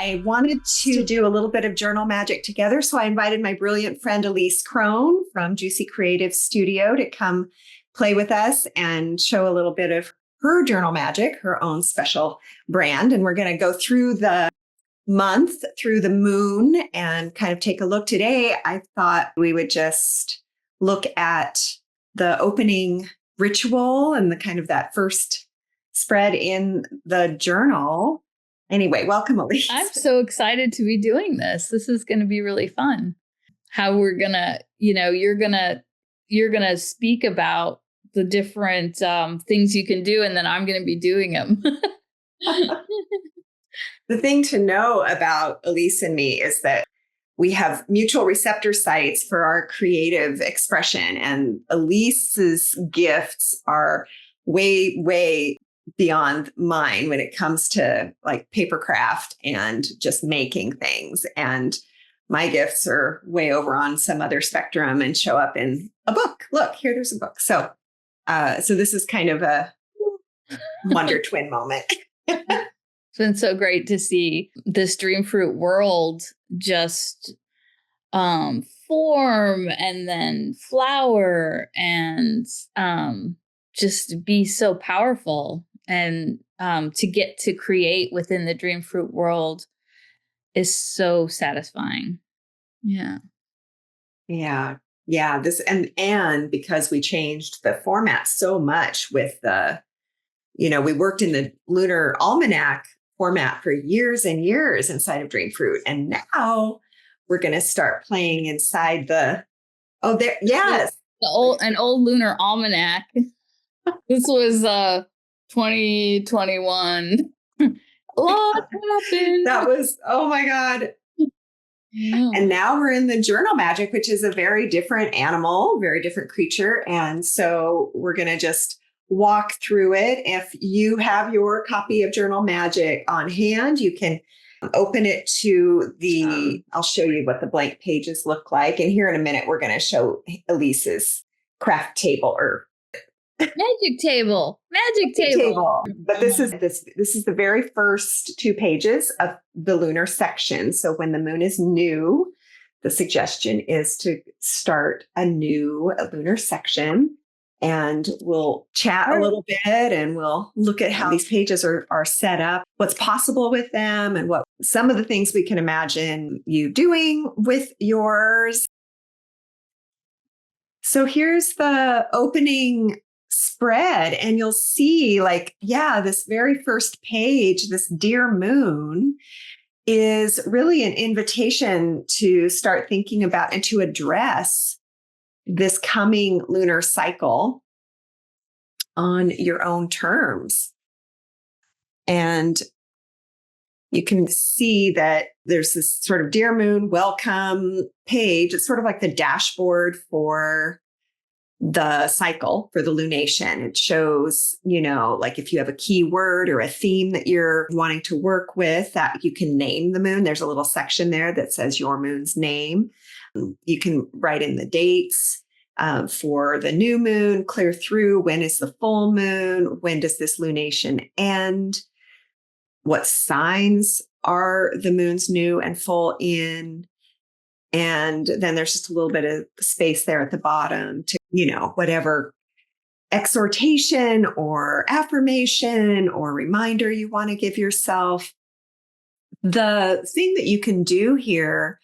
I wanted to do a little bit of journal magic together. So I invited my brilliant friend, Elise Crohn from Juicy Creative Studio to come play with us and show a little bit of her journal magic, her own special brand. And we're going to go through the month, through the moon, and kind of take a look. Today, I thought we would just look at the opening ritual and the kind of that first spread in the journal. Anyway, welcome, Elise. I'm so excited to be doing this. This is going to be really fun. How we're going to, you're going to speak about the different things you can do, and then I'm going to be doing them. The thing to know about Elise and me is that we have mutual receptor sites for our creative expression, and Elise's gifts are way, way beyond mine when it comes to like paper craft and just making things. And my gifts are way over on some other spectrum and show up in a book. Look, here, there's a book. So this is kind of a wonder twin moment. It's been so great to see this Dreamfruit world just form and then flower and just be so powerful. And to get to create within the Dreamfruit world is so satisfying. Yeah. Yeah. Yeah. This and because we changed the format so much with the, we worked in the lunar almanac format for years and years inside of Dreamfruit. And now we're going to start playing inside yes. An old lunar almanac. This was 2021. A lot happened. That was, oh my God. Yeah. And now we're in the journal magic, which is a very different animal, very different creature. And so we're going to just walk through it. If you have your copy of Journal Magic on hand, you can open it to I'll show you what the blank pages look like. And here in a minute, we're going to show Elise's craft table or magic table. But this is the very first 2 pages of the lunar section. So when the moon is new, the suggestion is to start a new lunar section. And we'll chat a little bit and we'll look at how these pages are set up, what's possible with them, and what some of the things we can imagine you doing with yours. So here's the opening spread, and you'll see this very first page, this Dear Moon, is really an invitation to start thinking about and to address this coming lunar cycle on your own terms. And you can see that there's this sort of Dear Moon welcome page. It's sort of like the dashboard for the cycle, for the lunation. It shows, if you have a keyword or a theme that you're wanting to work with, that you can name the moon. There's a little section there that says your moon's name. You can write in the dates for the new moon, clear through, when is the full moon, when does this lunation end, what signs are the moons new and full in, and then there's just a little bit of space there at the bottom to, whatever exhortation or affirmation or reminder you want to give yourself. The thing that you can do here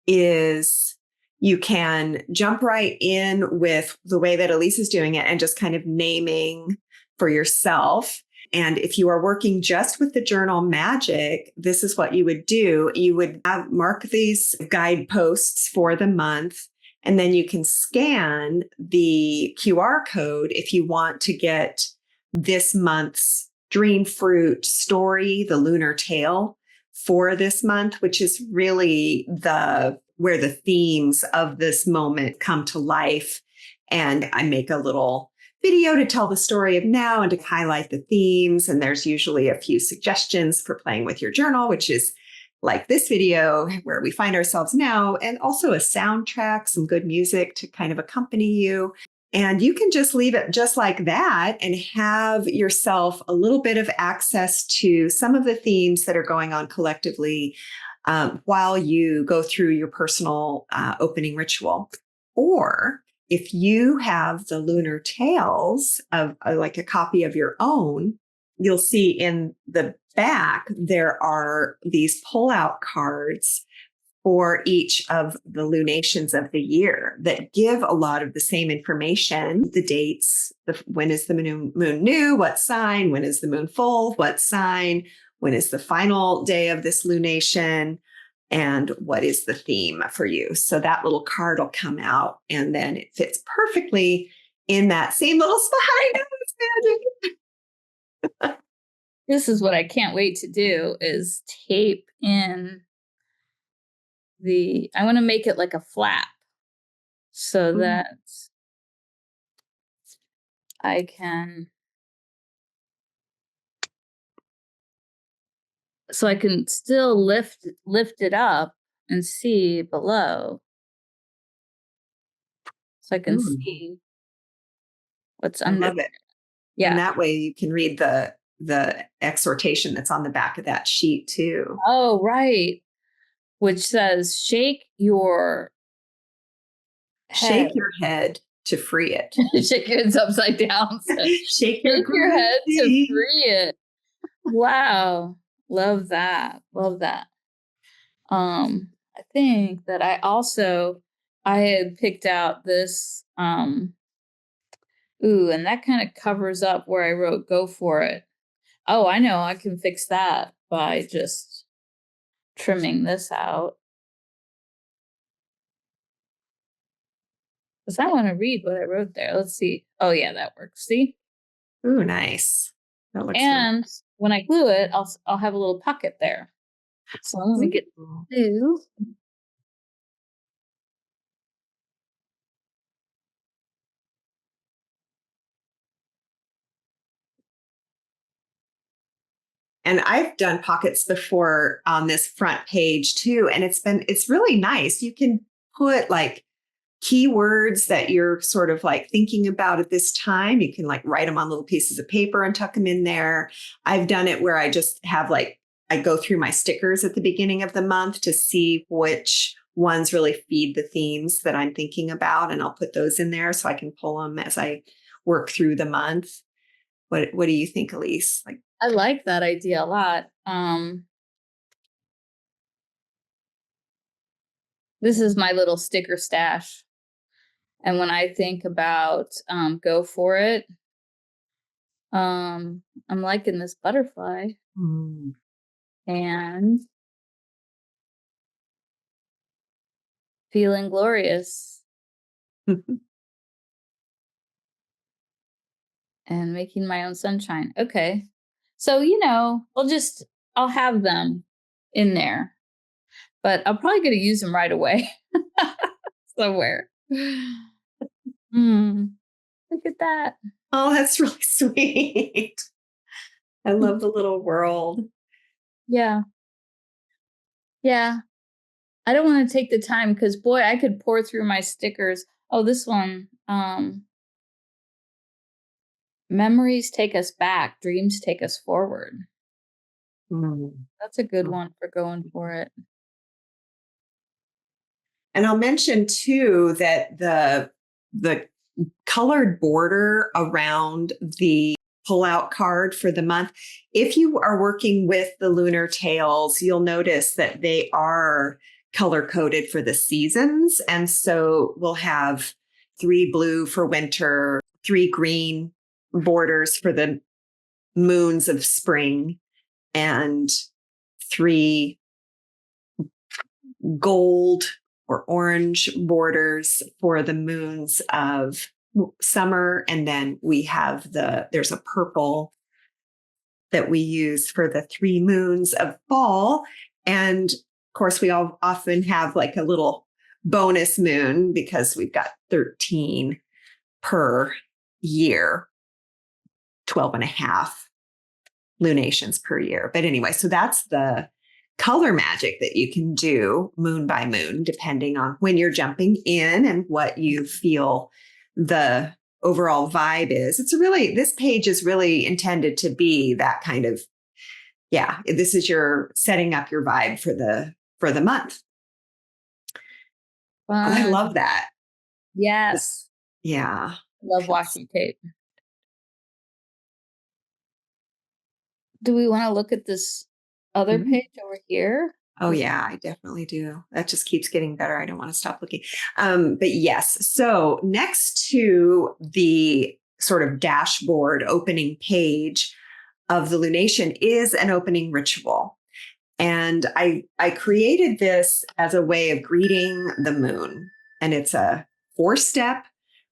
is you can jump right in with the way that Elise is doing it and just kind of naming for yourself. And if you are working just with the journal magic, this is what you would do. You would mark these guideposts for the month, and then you can scan the QR code if you want to get this month's Dreamfruit story, the lunar tale for this month, which is really where the themes of this moment come to life. And I make a little video to tell the story of now and to highlight the themes. And there's usually a few suggestions for playing with your journal, which is like this video where we find ourselves now, and also a soundtrack, some good music to kind of accompany you. And you can just leave it just like that and have yourself a little bit of access to some of the themes that are going on collectively while you go through your personal opening ritual. Or if you have the lunar tales of like a copy of your own, you'll see in the back, there are these pull-out cards for each of the lunations of the year that give a lot of the same information, the dates, when is the moon new, what sign, when is the moon full, what sign, when is the final day of this lunation, and what is the theme for you. So that little card will come out and then it fits perfectly in that same little spot. I know, it's magic. This is what I can't wait to do is tape in I want to make it like a flap so that I can still lift it up and see below. So I can see what's under. I love it. Yeah. And that way you can read the exhortation that's on the back of that sheet too. Oh, right. Which says, shake your head to free it. Shake your head upside down. So shake your head to free it. Wow. Love that. Love that. I think that I had picked out this, and that kind of covers up where I wrote, go for it. Oh, I know. I can fix that by just trimming this out. Because I want to read what I wrote there. Let's see. Oh, yeah, that works. See? Ooh, nice. That looks and when I glue it, I'll have a little pocket there. So let me get glue. And I've done pockets before on this front page too. And it's really nice. You can put like keywords that you're sort of like thinking about at this time. You can like write them on little pieces of paper and tuck them in there. I've done it where I just have I go through my stickers at the beginning of the month to see which ones really feed the themes that I'm thinking about. And I'll put those in there so I can pull them as I work through the month. What do you think, Elise? I like that idea a lot. This is my little sticker stash. And when I think about go for it, I'm liking this butterfly. And feeling glorious. And making my own sunshine. Okay. So, I'll have them in there. But I'm probably going to use them right away. Somewhere. Look at that. Oh, that's really sweet. I love the little world. Yeah. Yeah. I don't want to take the time because, boy, I could pour through my stickers. Oh, this one. Memories take us back. Dreams take us forward. That's a good one for going for it. And I'll mention too that the colored border around the pull-out card for the month, if you are working with the lunar tales, you'll notice that they are color-coded for the seasons. And so we'll have 3 blue for winter, 3 green borders for the moons of spring, and 3 gold or orange borders for the moons of summer. And then we have there's a purple that we use for the 3 moons of fall. And of course, we all often have like a little bonus moon because we've got 13 per year, 12 and a half lunations per year. But anyway, so that's the color magic that you can do moon by moon, depending on when you're jumping in and what you feel the overall vibe is. This page is really intended to be that kind of, this is your setting up your vibe for the month. Oh, I Fun. love that. Yes. Yeah. Love washi tape. Do we want to look at this other Mhm. page over here? Oh yeah, I definitely do. That just keeps getting better. I don't want to stop looking. But yes, so next to the sort of dashboard opening page of the lunation is an opening ritual. And I created this as a way of greeting the moon. And it's a 4-step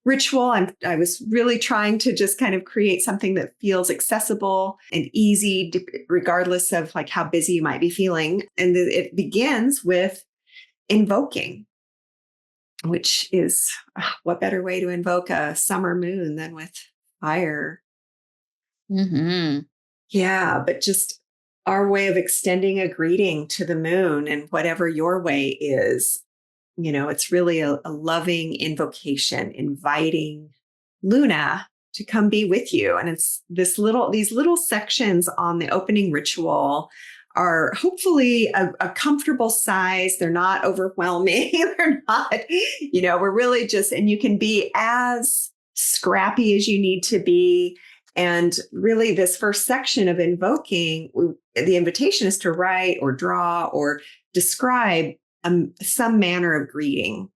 ritual. I was really trying to just kind of create something that feels accessible and easy, regardless of like how busy you might be feeling. And it begins with invoking, which is what better way to invoke a summer moon than with fire? Mm-hmm. Yeah, but just our way of extending a greeting to the moon and whatever your way is, it's really a loving invocation, inviting Luna to come be with you. And it's these little sections on the opening ritual are hopefully a comfortable size. They're not overwhelming. They're not, we're really just, and you can be as scrappy as you need to be. And really, this first section of invoking, the invitation is to write or draw or describe some manner of greeting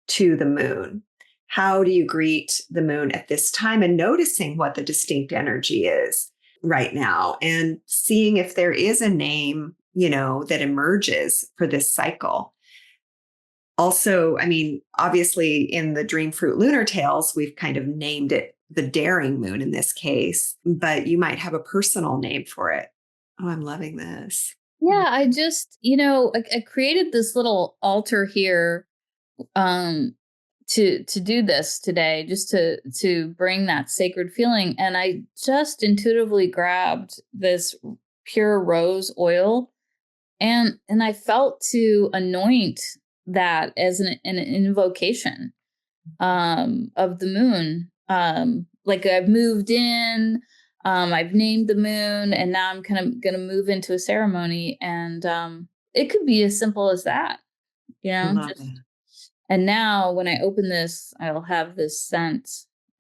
to the moon. How do you greet the moon at this time? And noticing what the distinct energy is right now and seeing if there is a name, that emerges for this cycle. Also, I mean, obviously in the Dreamfruit Lunar Tales, we've kind of named it the daring moon in this case, but you might have a personal name for it. Oh, I'm loving this. Yeah, I just, I created this little altar here um to do this today, just to bring that sacred feeling. And I just intuitively grabbed this pure rose oil and I felt to anoint that as an invocation of the moon. Like I've moved in, I've named the moon, and now I'm kind of gonna move into a ceremony. And it could be as simple as that, Love just it. and now when I open this, I'll have this scent.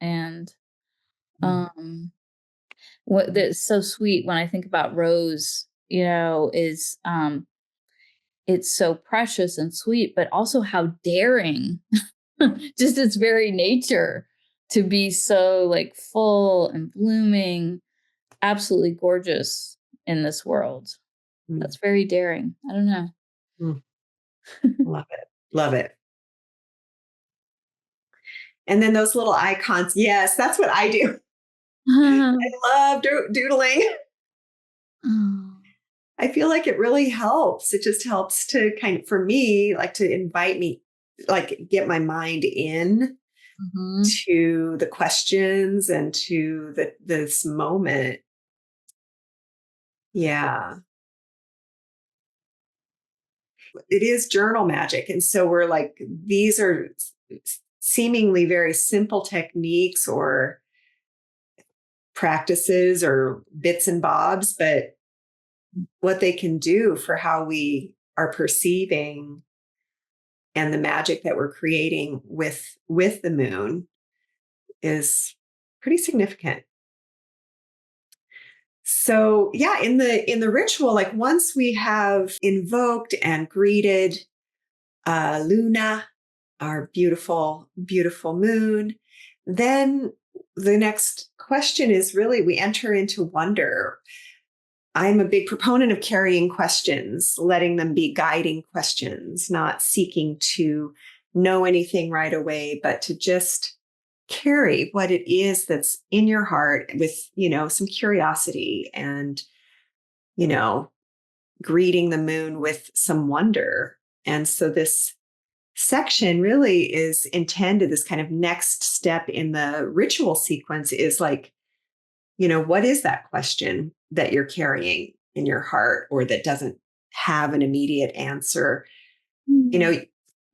And um what that's so sweet when I think about rose, is it's so precious and sweet, but also how daring, just its very nature to be so like full and blooming, absolutely gorgeous in this world. Mm, That's very daring. I don't know. mm, love it. Love it. And then those little icons. Yes, that's what I do. I love doodling. Oh. I feel like it really helps. It just helps to kind of, for me, like to invite me, like get my mind in Mhm. to the questions and to this moment. Yeah, it is journal magic. And so we're like, these are seemingly very simple techniques or practices or bits and bobs, but what they can do for how we are perceiving and the magic that we're creating with the moon is pretty significant. So yeah, in the ritual, like once we have invoked and greeted Luna, our beautiful, beautiful moon, then the next question is really we enter into wonder. I'm a big proponent of carrying questions, letting them be guiding questions, not seeking to know anything right away, but to just carry what it is that's in your heart with, some curiosity and, you know, greeting the moon with some wonder. And so this section really is intended, this kind of next step in the ritual sequence is like, what is that question that you're carrying in your heart or that doesn't have an immediate answer? You Mm. know,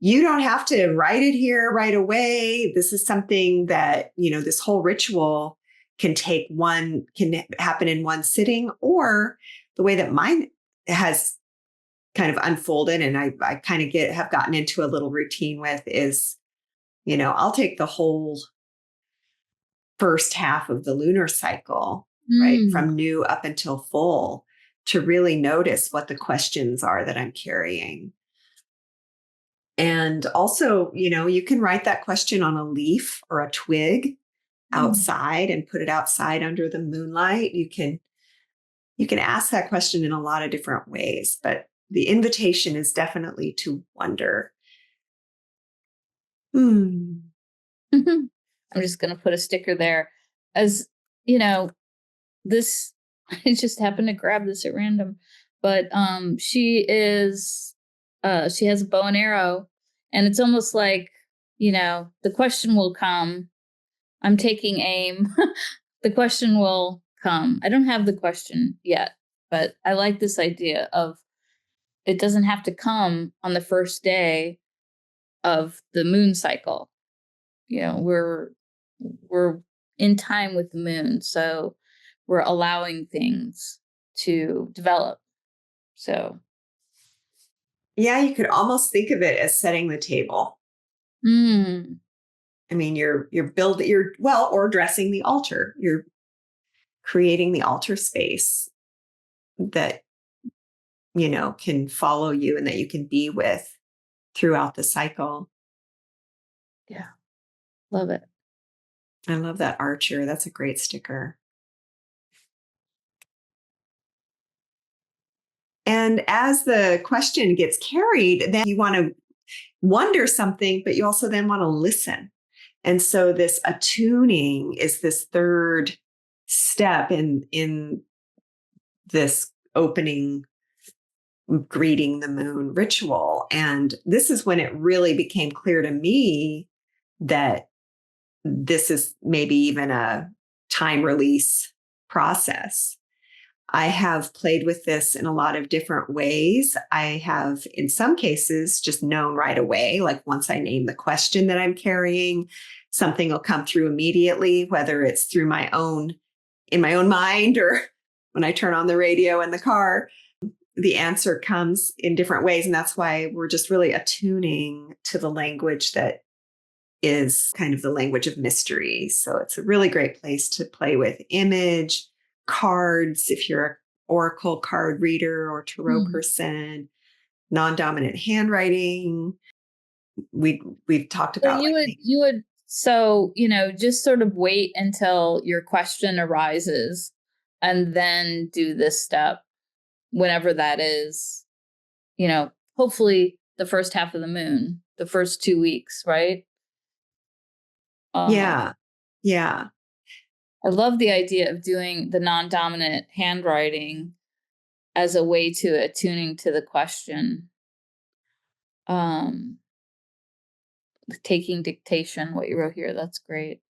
you don't have to write it here right away. This is something that, this whole ritual can happen in one sitting, or the way that mine has kind of unfolded. And I kind of have gotten into a little routine with is, I'll take the whole first half of the lunar cycle, right? From new up until full, to really notice what the questions are that I'm carrying. And also, you can write that question on a leaf or a twig outside and put it outside under the moonlight. You can ask that question in a lot of different ways, but the invitation is definitely to wonder. I'm just going to put a sticker there. As this, I just happened to grab this at random, but she has a bow and arrow, and it's almost like, the question will come. I'm taking aim. The question will come. I don't have the question yet, but I like this idea of it doesn't have to come on the first day of the moon cycle. We're in time with the moon, so we're allowing things to develop. So yeah, you could almost think of it as setting the table. I mean, you're or dressing the altar. You're creating the altar space that, can follow you and that you can be with throughout the cycle. Yeah. Love it. I love that archer. That's a great sticker. And as the question gets carried, then you want to wonder something, but you also then want to listen. And so this attuning is this third step in this opening, greeting the moon ritual. And this is when it really became clear to me that this is maybe even a time release process. I have played with this in a lot of different ways. I have, in some cases, just known right away, like once I name the question that I'm carrying, something will come through immediately, whether it's through in my own mind, or when I turn on the radio in the car. The answer comes in different ways. And that's why we're just really attuning to the language that is kind of the language of mystery. So it's a really great place to play with image, cards, if you're an oracle card reader or tarot person, non-dominant handwriting. We've talked So about just sort of wait until your question arises and then do this step whenever that is, hopefully the first half of the moon, the first 2 weeks, right? Yeah. I love the idea of doing the non-dominant handwriting as a way to attuning to the question. Taking dictation, what you wrote here, that's great.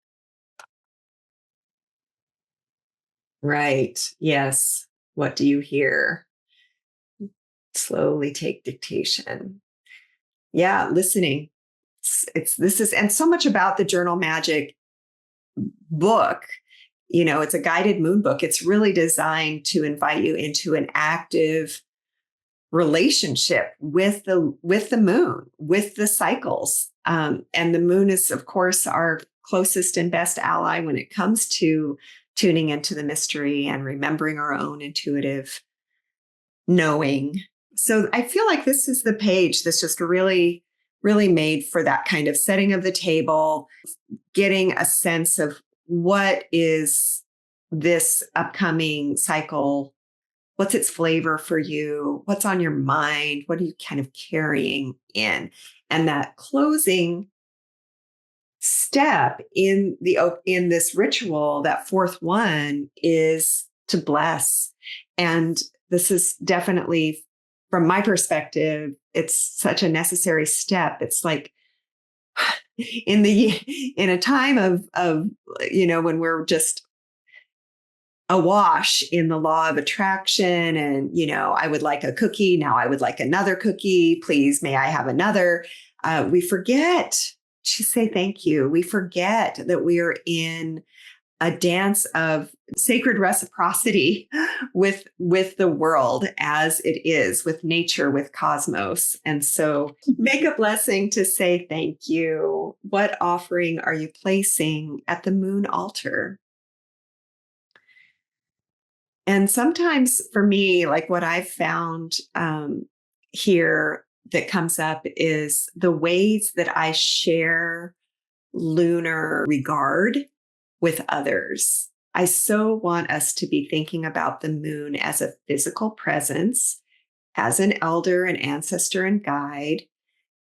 Right. Yes. What do you hear? Slowly take dictation. Yeah, listening. And so much about the Journal Magic book. It's a guided moon book. It's really designed to invite you into an active relationship with the moon, with the cycles. And the moon is, of course, our closest and best ally when it comes to tuning into the mystery and remembering our own intuitive knowing. So I feel like this is the page that's just really, really made for that kind of setting of the table, getting a sense of what is this upcoming cycle. What's its flavor for you? What's on your mind? What are you kind of carrying in? And that closing step in this ritual, that fourth one, is to bless. And this is definitely, from my perspective, it's such a necessary step. It's like in a time of when we're just awash in the law of attraction, and I would like a cookie, now I would like another cookie, please may I have another. We forget to say thank you. We forget that we are in a dance of sacred reciprocity with the world as it is, with nature, with cosmos. And so make a blessing to say thank you. What offering are you placing at the moon altar? And sometimes for me, like what I've found here that comes up is the ways that I share lunar regard with others. I so want us to be thinking about the moon as a physical presence, as an elder, an ancestor, and guide,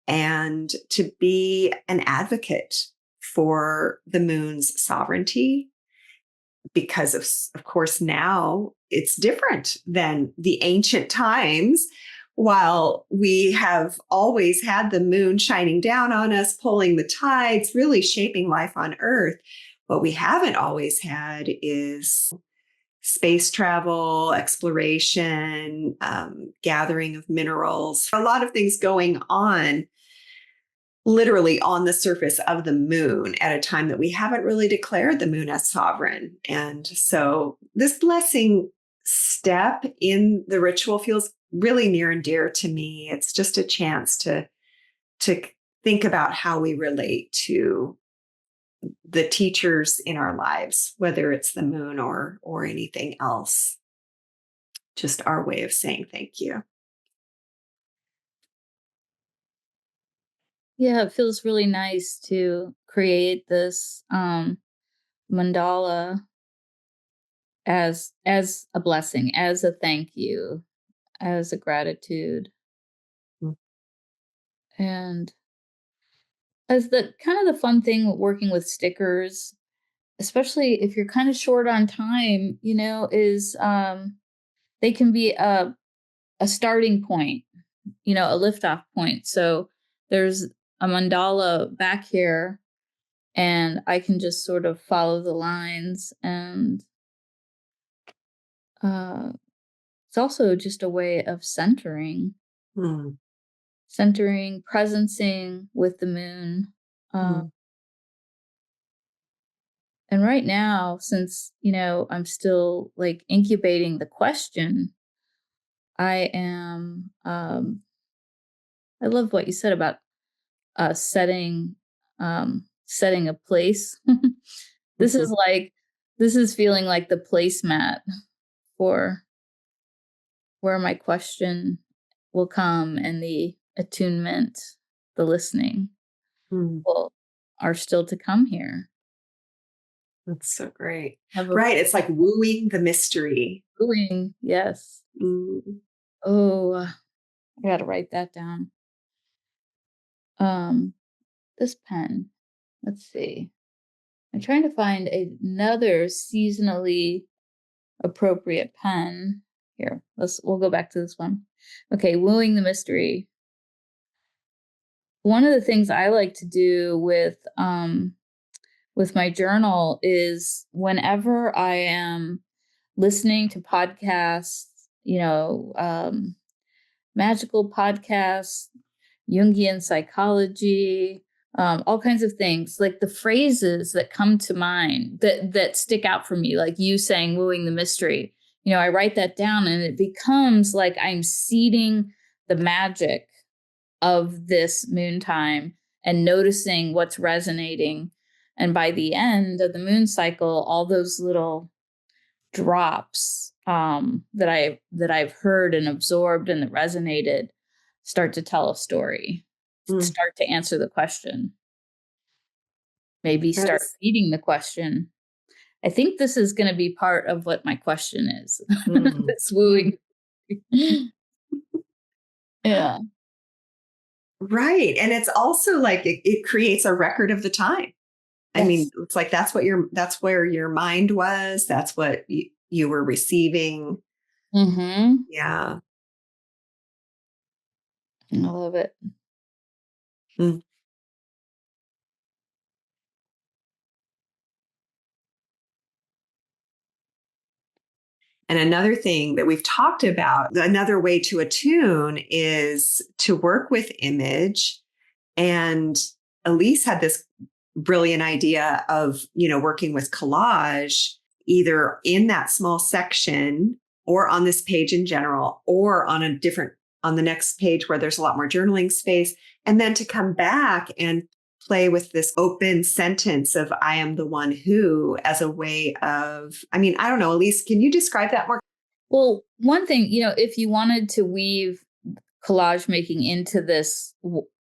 and to be an advocate for the moon's sovereignty. Because of course, now it's different than the ancient times. While we have always had the moon shining down on us, pulling the tides, really shaping life on Earth, what we haven't always had is space travel, exploration, gathering of minerals, a lot of things going on literally on the surface of the moon at a time that we haven't really declared the moon as sovereign. And so this blessing step in the ritual feels really near and dear to me. It's just a chance to think about how we relate to the teachers in our lives, whether it's the moon or anything else. Just our way of saying thank you. Yeah, it feels really nice to create this mandala as a blessing, as a thank you, as a gratitude. Mm. And as the kind of the fun thing working with stickers, especially if you're kind of short on time, is they can be a starting point, a liftoff point. So there's a mandala back here, and I can just sort of follow the lines. And it's also just a way of Mm. presencing with the moon. Uh, Mm. and right now, since, I'm still like incubating the question, I am, I love what you said about setting, setting a place. This is Mhm. like, this is feeling like the placemat for where my question will come, and the attunement, the listening Mm. will are still to come here. That's so great. Have a Right. It's like wooing the mystery. brewing, yes. Mm. Oh, I gotta write that down. Um, this pen. Let's see. I'm trying to find another seasonally appropriate pen. Here, we'll go back to this one. Okay, wooing the mystery. One of the things I like to do with my journal is whenever I am listening to podcasts, magical podcasts, Jungian psychology, all kinds of things, like the phrases that come to mind that stick out for me, like you saying wooing the mystery. I write that down, and it becomes like I'm seeding the magic of this moon time and noticing what's resonating. And by the end of the moon cycle, all those little drops that I've heard and absorbed and that resonated start to tell a story, Mm. start to answer the question, maybe start That's feeding the question. I think this is going to be part of what my question is. mm. This Mm. wooing. Yeah. Right. And it's also like it creates a record of the time. I mean, Yes. it's like that's where your mind was. That's what you were receiving. Mm-hmm. Yeah. I love it. Mm. And another thing that we've talked about, another way to attune is to work with image And Elise had this brilliant idea of, working with collage, either in that small section or on this page in general, or on the next page where there's a lot more journaling space. And then to come back and play with this open sentence of I am the one who, as a way of, I don't know, Elise, can you describe that more? Well, one thing, if you wanted to weave collage making into this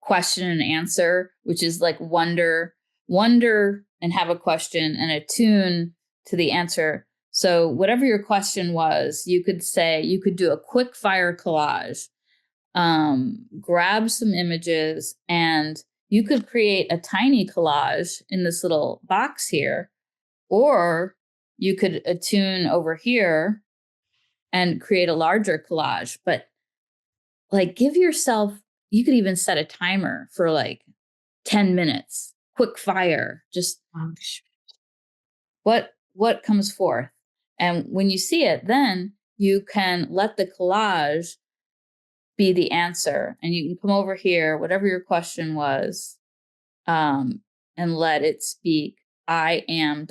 question and answer, which is like wonder and have a question and attune to the answer. So whatever your question was, you could do a quick fire collage, grab some images, and you could create a tiny collage in this little box here, or you could attune over here and create a larger collage. But like, give yourself, you could even set a timer for like 10 minutes, quick fire, just what comes forth. And when you see it, then you can let the collage be the answer, and you can come over here, whatever your question was, and let it speak. I am ...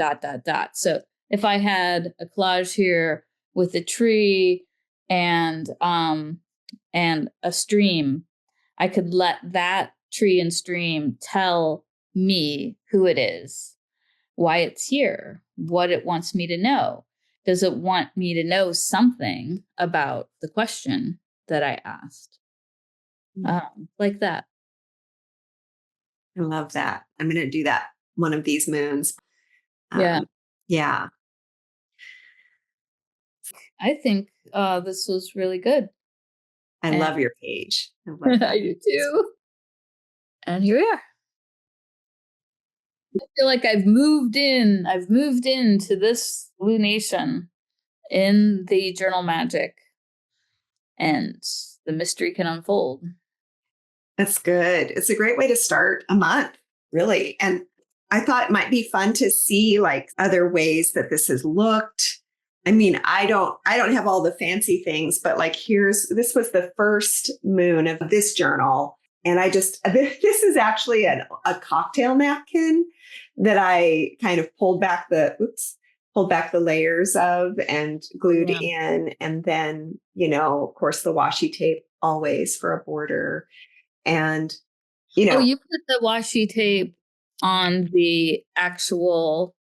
So if I had a collage here with a tree and a stream, I could let that tree and stream tell me who it is, why it's here, what it wants me to know. Does it want me to know something about the question that I asked? Like that. I love that. I'm going to do that one of these moons. Yeah. Yeah. I think this was really good. I love your page. I love that. I do too. And here we are. I feel like I've moved into this lunation in the journal magic, and the mystery can unfold. That's good. It's a great way to start a month, really. And I thought it might be fun to see like other ways that this has looked. I don't have all the fancy things, but like this was the first moon of this journal. And this is actually a cocktail napkin that I kind of pulled back the layers of and glued in. And then, of course, the washi tape always for a border. And, you put the washi tape on the actual.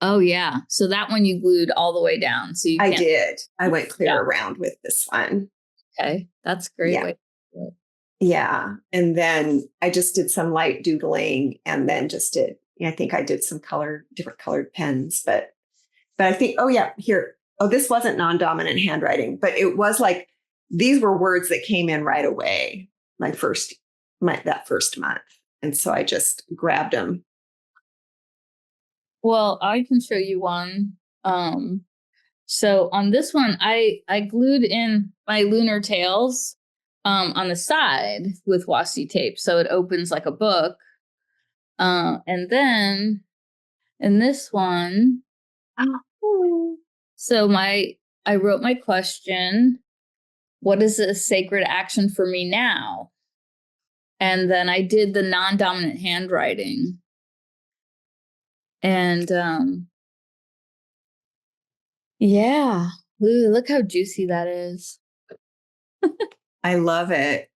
Oh, yeah. So that one you glued all the way down. So I did. I went clear around with this one. Okay. That's a great way to do it. Yeah. And then I just did some light doodling, and then I think I did some different colored pens, but I think, this wasn't non-dominant handwriting, but it was like, these were words that came in right away. That first month. And so I just grabbed them. Well, I can show you one. So on this one, I glued in my lunar tails on the side with washi tape, so it opens like a book. And then in this one, so I wrote my question: what is a sacred action for me now? And then I did the non-dominant handwriting. And yeah, ooh, look how juicy that is. I love it.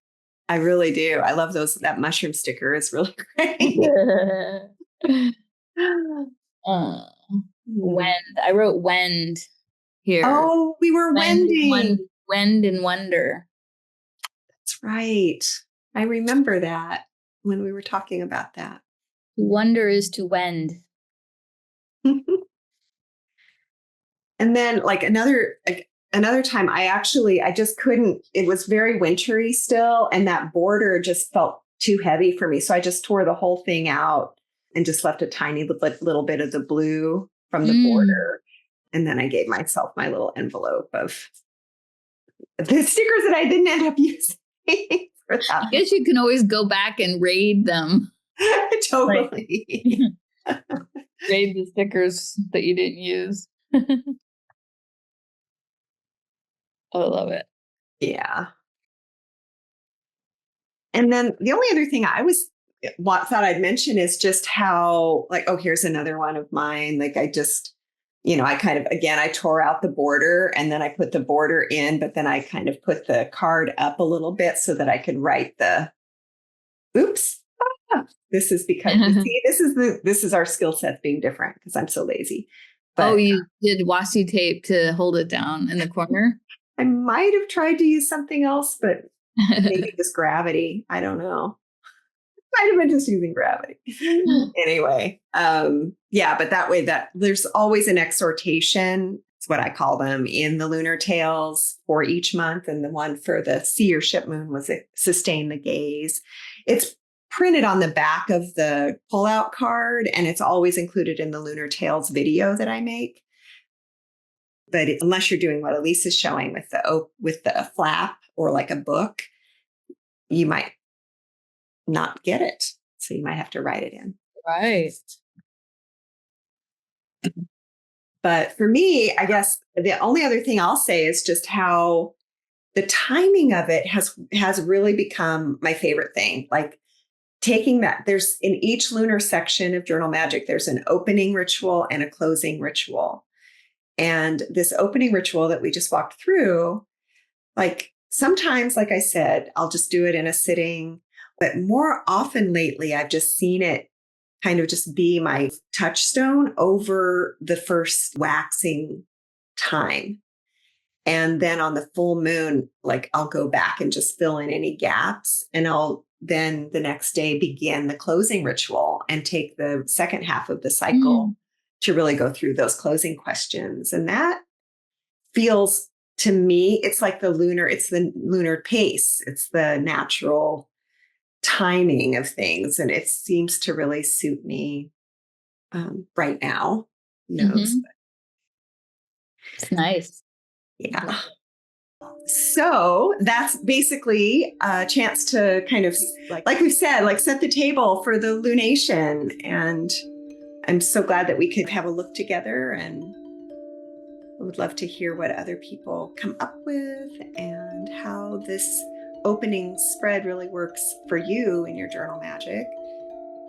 I really do. I love that mushroom sticker. It's really great. Wend. I wrote wend here. Oh, we were wending. Wend and wonder. That's right. I remember that when we were talking about that. To wonder is to wend. And then like another time I just couldn't, it was very wintry still. And that border just felt too heavy for me. So I just tore the whole thing out and just left a tiny little bit of the blue from the border. And then I gave myself my little envelope of the stickers that I didn't end up using. For that. I guess you can always go back and raid them. Totally. Raid the stickers that you didn't use. I love it. Yeah. And then the only other thing thought I'd mention is just how, like, oh, here's another one of mine. Like, I just, I kind of, again, I tore out the border and then I put the border in, but then I kind of put the card up a little bit so that I could write oops. This is because, see, this is our skill sets being different because I'm so lazy. But you did washi tape to hold it down in the corner? I might have tried to use something else, but maybe just gravity. I don't know. Might have been just using gravity. Anyway, yeah, but that way that there's always an exhortation. It's what I call them in the lunar tales for each month. And the one for the sea or ship moon was sustain the gaze. It's printed on the back of the pullout card, and it's always included in the lunar tales video that I make. But unless you're doing what Elise is showing with the flap or like a book, you might not get it. So you might have to write it in. Right. But for me, I guess the only other thing I'll say is just how the timing of it has really become my favorite thing. Like taking that, there's in each lunar section of Journal Magic, there's an opening ritual and a closing ritual. And this opening ritual that we just walked through, like sometimes, like I said, I'll just do it in a sitting. But more often lately, I've just seen it kind of just be my touchstone over the first waxing time. And then on the full moon, like I'll go back and just fill in any gaps. And I'll then the next day begin the closing ritual and take the second half of the cycle to really go through those closing questions. And that feels to me, it's the lunar pace. It's the natural timing of things, and it seems to really suit me right now. It's nice. Yeah. So that's basically a chance to kind of, like we said, like set the table for the lunation. And I'm so glad that we could have a look together, and I would love to hear what other people come up with and how this opening spread really works for you in your journal magic.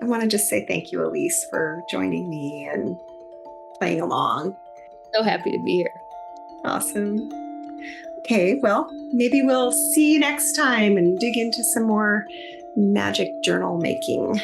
I want to just say thank you, Elise, for joining me and playing along. So happy to be here. Awesome. Okay, well, maybe we'll see you next time and dig into some more magic journal making.